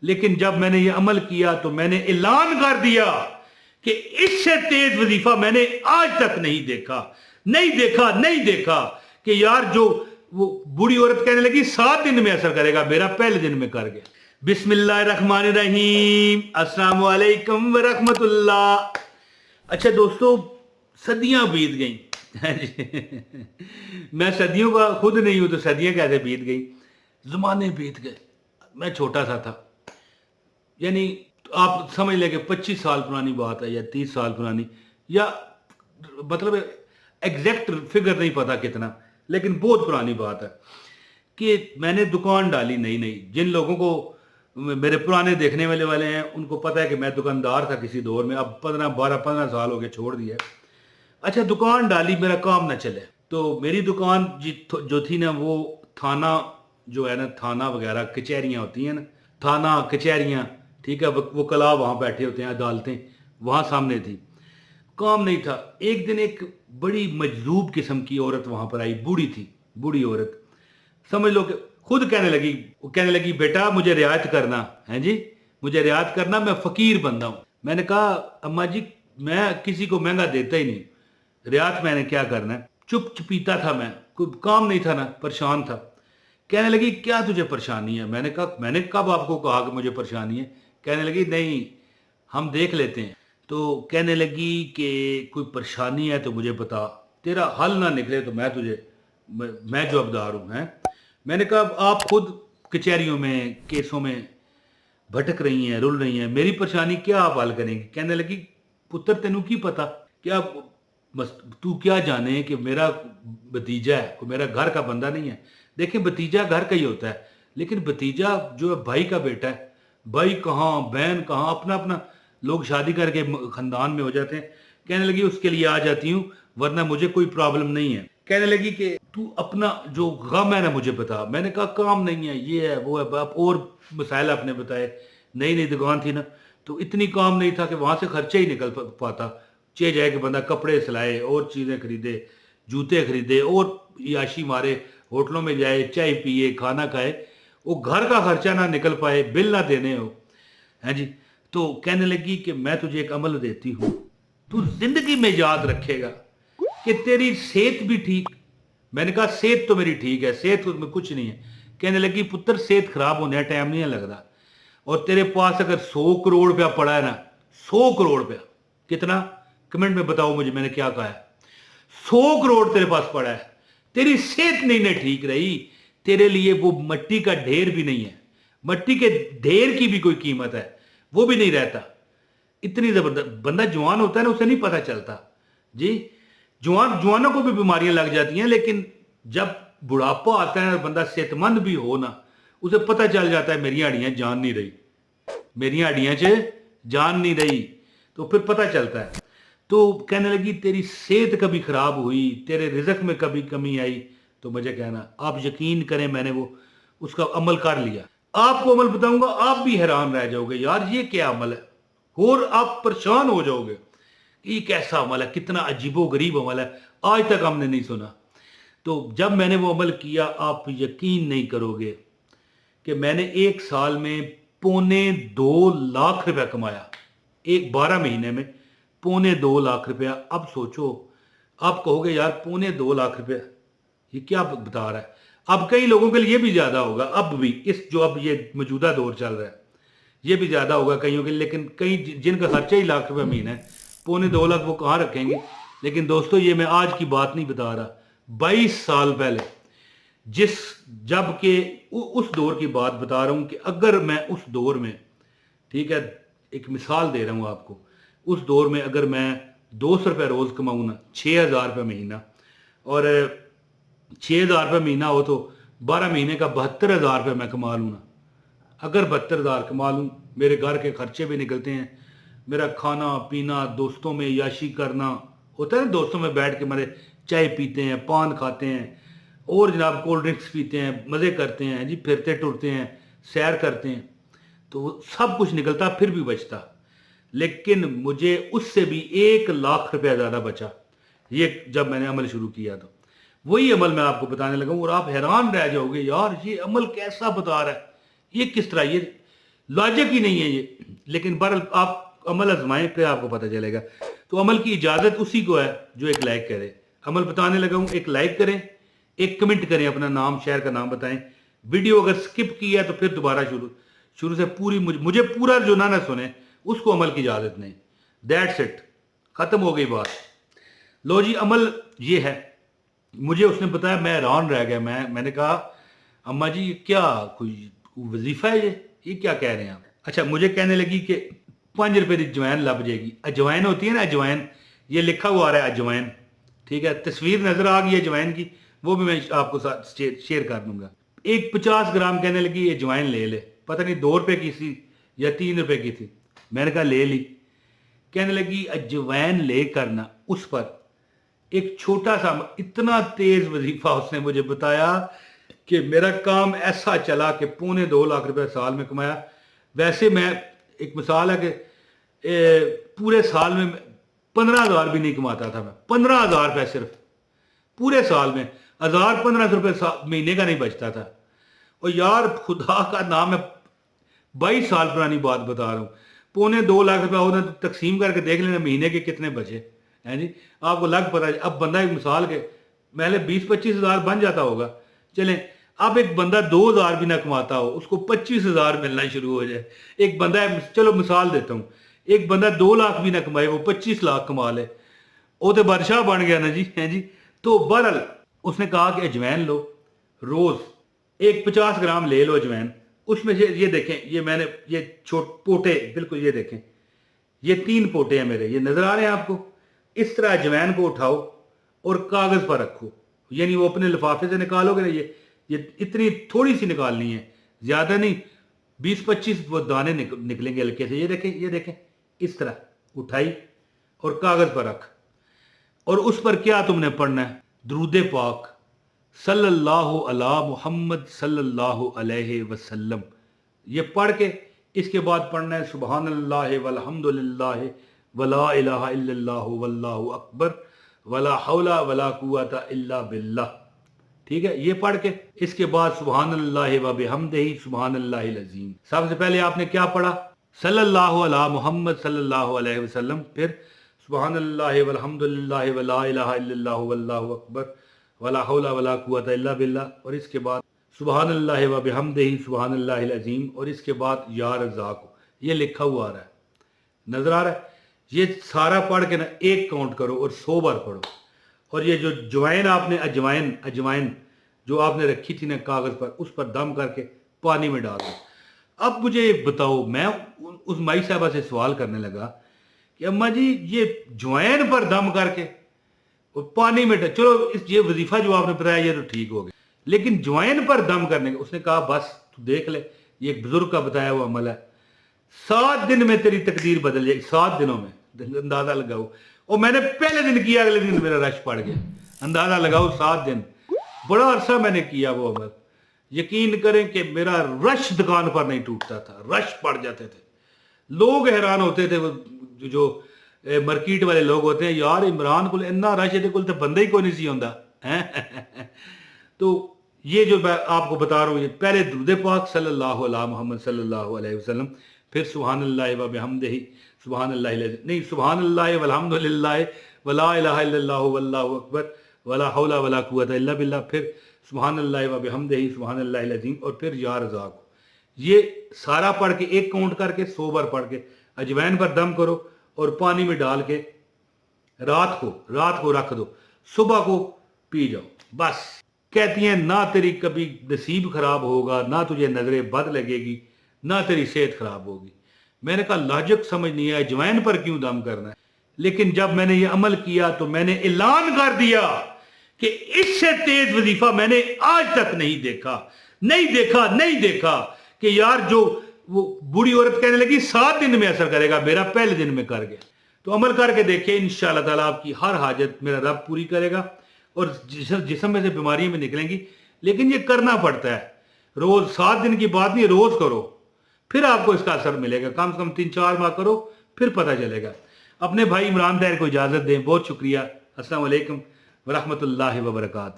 لیکن جب میں نے یہ عمل کیا تو میں نے اعلان کر دیا کہ اس سے تیز وظیفہ میں نے آج تک نہیں دیکھا کہ یار جو وہ بوڑھی عورت کہنے لگی 7 دن میں اثر کرے گا، میرا پہلے دن میں کر گیا۔ بسم اللہ الرحمن الرحیم، السلام علیکم ورحمت اللہ۔ اچھا دوستو، صدیاں بیت گئیں میں صدیوں کا خود نہیں ہوں تو صدیاں کیسے بیت گئیں، زمانے بیت گئے۔ میں چھوٹا سا تھا، یعنی آپ سمجھ لیں کہ 25 سال پرانی بات ہے یا 30 سال پرانی، یا مطلب ایگزیکٹ فگر نہیں پتا کتنا، لیکن بہت پرانی بات ہے کہ میں نے دکان ڈالی نئی۔ جن لوگوں کو میرے پرانے دیکھنے والے ہیں ان کو پتہ ہے کہ میں دکاندار تھا کسی دور میں، اب 15 سال ہو گئے چھوڑ دیا۔ اچھا دکان ڈالی، میرا کام نہ چلے تو میری دکان جو تھی نا، وہ تھانہ جو ہے نا، تھانہ وغیرہ کچہریاں ہوتی ہیں نا، تھانہ کچہریاں، ٹھیک ہے، وہ کلا وہاں بیٹھے ہوتے ہیں، عدالتیں وہاں سامنے تھی، کام نہیں تھا۔ ایک دن ایک بڑی مجذوب قسم کی عورت وہاں پر آئی، بوڑھی تھی، بوڑھی عورت، سمجھ لو کہ خود کہنے لگی بیٹا مجھے رعایت کرنا ہے جی، مجھے رعایت کرنا، میں فقیر بندہ ہوں۔ میں نے کہا اماں جی میں کسی کو مہنگا دیتا ہی نہیں، رعایت میں نے کیا کرنا ہے۔ چپ چپیتا تھا میں، کوئی کام نہیں تھا نا، پریشان تھا۔ کہنے لگی کیا تجھے پریشانی ہے؟ میں نے کہا میں نے کب آپ کو کہا کہ مجھے پریشانی ہے؟ کہنے لگی نہیں ہم دیکھ لیتے ہیں۔ تو کہنے لگی کہ کوئی پریشانی ہے تو مجھے بتا، تیرا حل نہ نکلے تو میں جوابدار ہوں۔ میں نے کہا آپ خود کچہریوں میں کیسوں میں بھٹک رہی ہیں، رل رہی ہیں، میری پریشانی کیا آپ حل کریں گی؟ کہنے لگی پتر تینوں کی پتا کیا، تو کیا جانے کہ میرا بھتیجا ہے، کوئی میرا گھر کا بندہ نہیں ہے۔ دیکھیں بھتیجا گھر کا ہی ہوتا ہے، لیکن بھتیجا جو ہے بھائی کا بیٹا ہے، بھائی کہاں بہن کہاں، اپنا لوگ شادی کر کے خاندان میں ہو جاتے ہیں۔ کہنے لگی اس کے لیے آ جاتی ہوں ورنہ مجھے کوئی پرابلم نہیں ہے۔ کہنے لگی کہ تو اپنا جو غم ہے نا مجھے بتا۔ میں نے کہا کام نہیں ہے، یہ ہے وہ ہے، اور مسائل آپ نے بتائے۔ نئی دکان تھی نا تو اتنی کام نہیں تھا کہ وہاں سے خرچہ ہی نکل پاتا، چاہے جائے کہ بندہ کپڑے سلائے اور چیزیں خریدے، جوتے خریدے اور عیاشی مارے، ہوٹلوں میں جائے، چائے پیے، کھانا کھائے، وہ گھر کا خرچہ نہ نکل پائے، بل نہ دینے ہو، ہیں جی۔ تو کہنے لگی کہ میں تجھے ایک عمل دیتی ہوں، تو زندگی میں یاد رکھے گا کہ تیری صحت بھی ٹھیک۔ میں نے کہا صحت تو میری ٹھیک ہے، صحت میں کچھ نہیں ہے۔ کہنے لگی پتر صحت خراب ہونے کا ٹائم نہیں ہے لگتا، اور تیرے پاس اگر 100 کروڑ روپیہ پڑا ہے نا، 100 کروڑ روپیہ، کتنا کمنٹ میں بتاؤ مجھے، میں نے کیا کہا ہے؟ 100 کروڑ تیرے پاس پڑا ہے، تیری صحت نہیں ٹھیک رہی، تیرے لیے وہ مٹی کا ڈھیر بھی نہیں ہے، مٹی کے ڈھیر کی بھی کوئی قیمت ہے وہ بھی نہیں رہتا۔ اتنی زبردست بندہ جوان ہوتا ہے نا، اسے نہیں پتہ چلتا جی، جوانوں کو بھی بیماریاں لگ جاتی ہیں، لیکن جب بڑھاپا آتا ہے بندہ صحت مند بھی ہو نا، اسے پتہ چل جاتا ہے میری ہڈیاں جان نہیں رہی، میری ہڈیاں جان نہیں رہی، تو پھر پتہ چلتا ہے۔ تو کہنے لگی تیری صحت کبھی خراب ہوئی، تیرے رزق میں کبھی کمی آئی تو مجھے کہنا۔ آپ یقین کریں میں نے اس کا عمل کر لیا۔ آپ کو عمل بتاؤں گا آپ بھی حیران رہ جاؤ گے، یار یہ کیا عمل ہے، اور آپ پریشان ہو جاؤ گے کہ یہ کیسا عمل ہے، کتنا عجیب و غریب عمل ہے، آج تک ہم نے نہیں سنا۔ تو جب میں نے وہ عمل کیا، آپ یقین نہیں کرو گے کہ میں نے 1 سال میں 2.25 لاکھ روپے کمایا، 12 مہینے میں 2.25 لاکھ روپیہ۔ اب سوچو، آپ کہو گے یار 2.25 لاکھ روپیہ یہ کیا بتا رہا ہے؟ اب کئی لوگوں کے لیے بھی زیادہ ہوگا، اب بھی اب یہ موجودہ دور چل رہا ہے یہ بھی زیادہ ہوگا کئیوں کے، لیکن کئی جن کا خرچہ ہی لاکھ روپے مہینہ ہے، 2.25 لاکھ وہ کہاں رکھیں گے؟ لیکن دوستو یہ میں آج کی بات نہیں بتا رہا، 22 سال پہلے، جب کہ اس دور کی بات بتا رہا ہوں کہ اگر میں اس دور میں، ٹھیک ہے، ایک مثال دے رہا ہوں آپ کو، اس دور میں اگر میں 200 روپے روز کماؤں نا، 6,000 روپے مہینہ، اور 6,000 روپے مہینہ ہو تو 12 مہینے کا 72,000 روپے میں کما لوں نا۔ اگر 72,000 کما لوں، میرے گھر کے خرچے بھی نکلتے ہیں، میرا کھانا پینا، دوستوں میں عیاشی کرنا ہوتا ہے نا، دوستوں میں بیٹھ کے ہمارے چائے پیتے ہیں، پان کھاتے ہیں، اور جناب کولڈ ڈرنکس پیتے ہیں، مزے کرتے ہیں جی، پھرتے ٹرتے ہیں، سیر کرتے ہیں، تو سب کچھ نکلتا پھر بھی بچتا، لیکن مجھے اس سے بھی 1 لاکھ روپیہ زیادہ بچا یہ جب میں نے عمل شروع کیا۔ تو وہی عمل میں آپ کو بتانے لگا ہوں، اور آپ حیران رہ جاؤ گے، یار یہ عمل کیسا بتا رہا ہے، یہ کس طرح، लॉजिक ही नहीं है ये। लेकिन बहरहाल आप अमल आजमाएं, फिर आपको पता चलेगा। तो अमल की इजाज़त उसी को है जो एक लाइक करे। अमल बताने लगा हूँ, एक लाइक करें, एक कमेंट करें, अपना नाम शहर का नाम बताएं। वीडियो अगर स्किप किया तो फिर दोबारा शुरू से पूरी मुझे पूरा जो ना सुने उसको अमल की इजाज़त नहीं। दैट्स इट, ख़त्म हो गई बात। लो जी, अमल ये है। मुझे उसने बताया, मैं हैरान रह गया। मैंने कहा अम्मा जी ये क्या कोई वजीफा है ये क्या कह रहे हैं आप? अच्छा, मुझे कहने लगी कि 5 रुपए की अजवाइन लग जाएगी। अजवाइन होती है ना, अजवाइन, ये लिखा हुआ आ रहा है अजवाइन, ठीक है, तस्वीर नजर आ गई अजवाइन की, वो भी मैं आपको साथ शेयर कर दूंगा। एक 50 ग्राम कहने लगी अजवाइन ले, पता नहीं 2 रुपए की थी या 3 रुपए की थी। मैंने कहा ले ली। कहने लगी अजवाइन ले करना, उस पर एक छोटा सा इतना तेज वजीफा उसने मुझे बताया कि मेरा काम ऐसा चला कि 2.25 लाख रुपए साल में कमाया। वैसे मैं, एक मिसाल है कि पूरे साल में 15,000 भी नहीं कमाता था मैं। 15,000 रुपये सिर्फ पूरे साल में, 1,000-1,500 रुपये महीने का नहीं बचता था। और यार खुदा का नाम है, 22 साल पुरानी बात बता रहा हूँ। 2.25 लाख रुपया होना तो तकसीम करके देख लेना महीने के कितने बचे हैं जी, आपको लग पता है। अब बंदा एक मिसाल के पहले 20-25 हज़ार बन जाता होगा, चलें अब एक बंदा 2,000 भी ना कमाता हो, उसको 25,000 मिलना शुरू हो जाए। एक बंदा है, चलो मिसाल देता हूँ, एक बंदा 2 लाख भी ना कमाए, वो 25 लाख कमा ले, वो तो बादशाह बन गया ना जी, है जी। तो बहरहाल उसने कहा कि अजवैन लो, रोज एक 50 ग्राम ले लो अजवैन। उसमें से ये देखें, ये मैंने ये पोटे, बिल्कुल ये देखें, ये 3 पोटे हैं मेरे, ये नजर आ रहे हैं आपको। इस तरह अजवैन को उठाओ और कागज पर रखो, यानी वो अपने लिफाफे से निकालोगे ना, ये इतनी थोड़ी सी निकालनी है, ज्यादा नहीं, 20-25 वो दाने निकलेंगे हल्के से। ये देखें इस तरह उठाई और कागज पर रख, और उस पर क्या तुमने पढ़ना है? दुरूद पाक सल्लल्लाहु अला मुहम्मद सल्लल्लाहु अलैहि वसल्लम, ये पढ़ के इसके बाद पढ़ना है सुबहानल्लाह वल्हम्दुलिल्लाह वला इलाहा इल्लल्लाहु वल्लाहु अकबर वला हौला वला कुव्वता इल्ला बिल्लाह। ठीक है, ये पढ़ के इसके बाद सुबहानल्लाह व बिहम्दिही सुबहानल्लाहिल अज़ीम। सबसे पहले आपने क्या पढ़ा? सल्लल्लाहु अला मुहम्मद सल्लल्लाहु अलैहि वसल्लम, फिर सुबहानल्लाह वल्हम्दुलिल्लाह वला इलाहा इल्लल्लाहु वल्लाहु अकबर वला हौला वला कुव्वता इल्ला बिल्लाह, और इसके बाद सुबहानल्लाह व बिहम्दिही सुबहानल्लाहिल अज़ीम, और इसके बाद या रज़ाक़, ये लिखा हुआ आ रहा है, नजर आ रहा है। ये सारा पढ़ के ना एक काउंट करो और 100 बार पढ़ो। और ये जो जवाइन आपने अजवाइन जो आपने रखी थी ना कागज पर, उस पर दम करके पानी में डाल दो। अब मुझे बताओ, मैं उस माई साहबा से सवाल करने लगा कि अम्मा जी ये जवाइन पर दम करके और पानी में चलो ये वजीफा जो आपने बताया ये तो ठीक हो गया, लेकिन जवाइन पर दम करने का, उसने कहा बस तू देख ले, ये एक बुजुर्ग का बताया हुआ अमल है, 7 दिन में तेरी तकदीर बदल जाएगी, 7 दिनों में, अंदाजा लगाओ। और मैंने पहले दिन किया, अगले दिन मेरा रश पड़ गया, अंदाजा लगाओ 7 दिन, बड़ा अरसा मैंने किया वो अमल। यकीन करें कि मेरा रश दुकान पर नहीं टूटता था, रश पड़ जाते थे, लोग हैरान होते थे, वो जो मार्केट वाले लोग होते हैं, यार इमरान को इन्ना रश है तो बंदा ही कोई नहीं सी होता है। तो ये जो मैं आपको बता रहा हूँ, ये पहले दुरूद पाक सल्लल्लाहु अला मुहम्मद सल्लल्लाहु अलैहि वसल्लम, फिर सुबहानल्लाह व बिहम्दिही सुबहानल्लाह नहीं सुबहानल्लाह वल्हम्दुलिल्लाह वला इलाहा इल्लल्लाहु वल्लाहु अकबर वला हौला वला कुव्वता इल्ला बिल्लाह, फिर सुबहानल्लाह व बिहम्दिही सुबहानल्लाहिल अज़ीम, और फिर या रज़ाक़। ये सारा पढ़ के एक काउंट करके 100 बार पढ़ के अजवैन पर दम करो और पानी में डाल के रात को रख दो, सुबह को पी जाओ। बस कहती हैं ना तेरी कभी नसीब खराब होगा, ना तुझे नजरें बद लगेगी, ना तेरी सेहत खराब होगी। मैंने कहा लॉजिक समझ नहीं है, अजवैन पर क्यों दम करना है? लेकिन जब मैंने ये अमल किया तो मैंने ऐलान कर दिया कि इससे तेज वजीफा मैंने आज तक नहीं देखा कि यार जो वो बूढ़ी औरत कहने लगी 7 दिन में असर करेगा, मेरा पहले दिन में कर गया। तो अमल करके देखिए, इंशाअल्लाह ताला आपकी हर हाजत मेरा रब पूरी करेगा और जिस्म में से बीमारियां भी निकलेंगी। लेकिन ये करना पड़ता है, रोज 7 दिन की बात नहीं, रोज करो, फिर आपको इसका असर मिलेगा। कम से कम 3-4 माह करो, फिर पता चलेगा। अपने भाई इमरान ताहिर को इजाजत दें, बहुत शुक्रिया। अस्सलाम वालेकुम व रहमतुल्लाहि व बरकातहू।